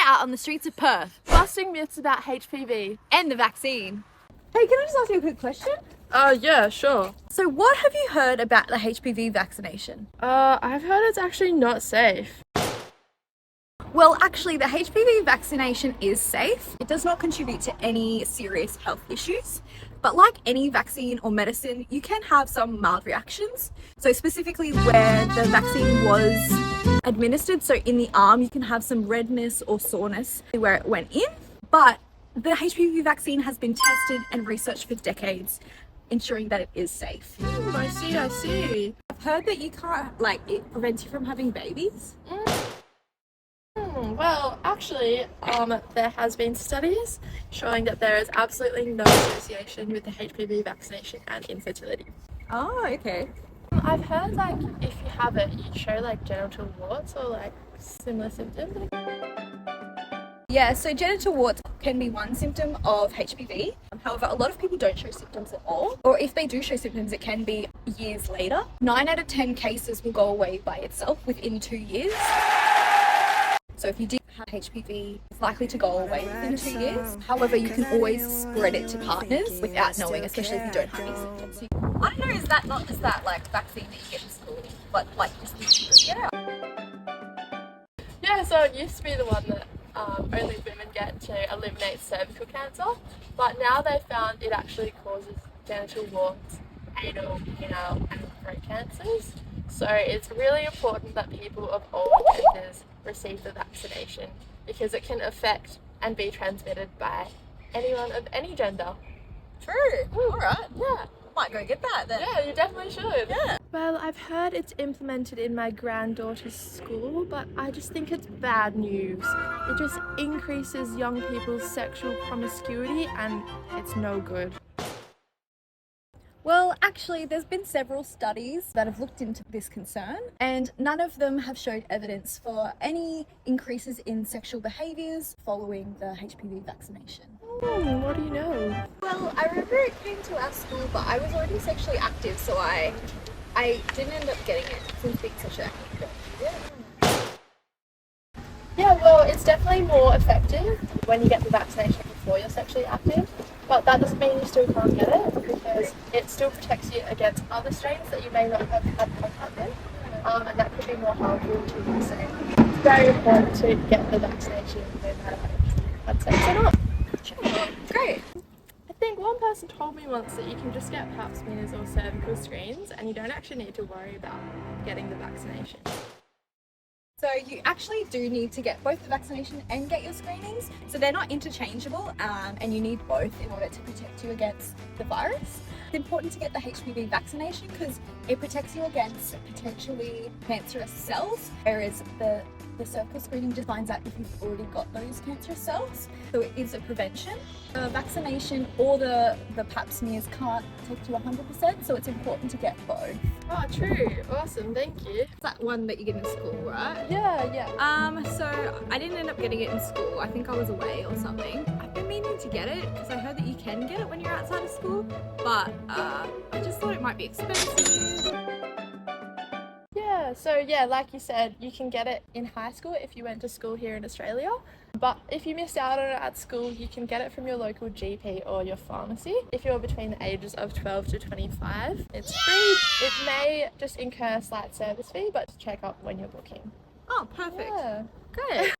out on the streets of Perth Busting myths about HPV. and the vaccine. Hey, can I just ask you a quick question? Yeah, sure. So what have you heard about the HPV vaccination? I've heard it's actually not safe. Well, actually, the HPV vaccination is safe. It does not contribute to any serious health issues. But like any vaccine or medicine, you can have some mild reactions. So specifically where the vaccine was administered, so in the arm, you can have some redness or soreness where it went in. But the HPV vaccine has been tested and researched for decades, ensuring that it is safe. I see. I've heard that you can't, it prevents you from having babies. Well, actually, there has been studies showing that there is absolutely no association with the HPV vaccination and infertility. Oh, okay. I've heard if you have it, you show genital warts or similar symptoms. Yeah, so genital warts can be one symptom of HPV. However, a lot of people don't show symptoms at all. Or if they do show symptoms, it can be years later. 9 out of 10 cases will go away by itself within 2 years. So if you do have HPV, it's likely to go away within 2 years. However, you can always spread it to partners without knowing, especially if you don't have any symptoms. I don't know, is that not just that vaccine that you get in school, but just Yeah, so it used to be the one that only women get to eliminate cervical cancer, but now they found it actually causes genital warts, anal, penile, and throat cancers. So it's really important that people of all genders receive the vaccination because it can affect and be transmitted by anyone of any gender. True. Alright. Yeah. Might go get that then. Yeah, you definitely should. Yeah. Well, I've heard it's implemented in my granddaughter's school, but I just think it's bad news. It just increases young people's sexual promiscuity and it's no good. Well, actually, there's been several studies that have looked into this concern, and none of them have showed evidence for any increases in sexual behaviours following the HPV vaccination. What do you know? Well, I remember it came to our school, but I was already sexually active, so I didn't end up getting it since being sexually active. Yeah, well, it's definitely more effective when you get the vaccination before you're sexually active, but that doesn't mean you still can't get it because it still protects you against other strains that you may not have had contact with, and that could be more harmful to you. So it's very important to get the vaccination no matter if you've had sex or not. Sure. Great. I think one person told me once that you can just get pap smears or cervical screens and you don't actually need to worry about getting the vaccination. So you actually do need to get both the vaccination and get your screenings. So they're not interchangeable, and you need both in order to protect you against the virus. It's important to get the HPV vaccination because it protects you against potentially cancerous cells, whereas the cervical screening just finds out if you've already got those cancerous cells. So it is a prevention. The vaccination or the pap smears can't protect you 100%, so it's important to get both. Oh, true. Awesome. Thank you. It's that one that you get in school, right? Yeah. So I didn't end up getting it in school. I think I was away or something. I've been meaning to get it because I heard that you can get it when you're outside of school, but I just thought it might be expensive. So like you said, you can get it in high school if you went to school here in Australia, but if you missed out on it at school, you can get it from your local GP or your pharmacy if you're between the ages of 12 to 25. It's free. It may just incur a slight service fee, but check up when you're booking. Oh, perfect. Yeah. Great.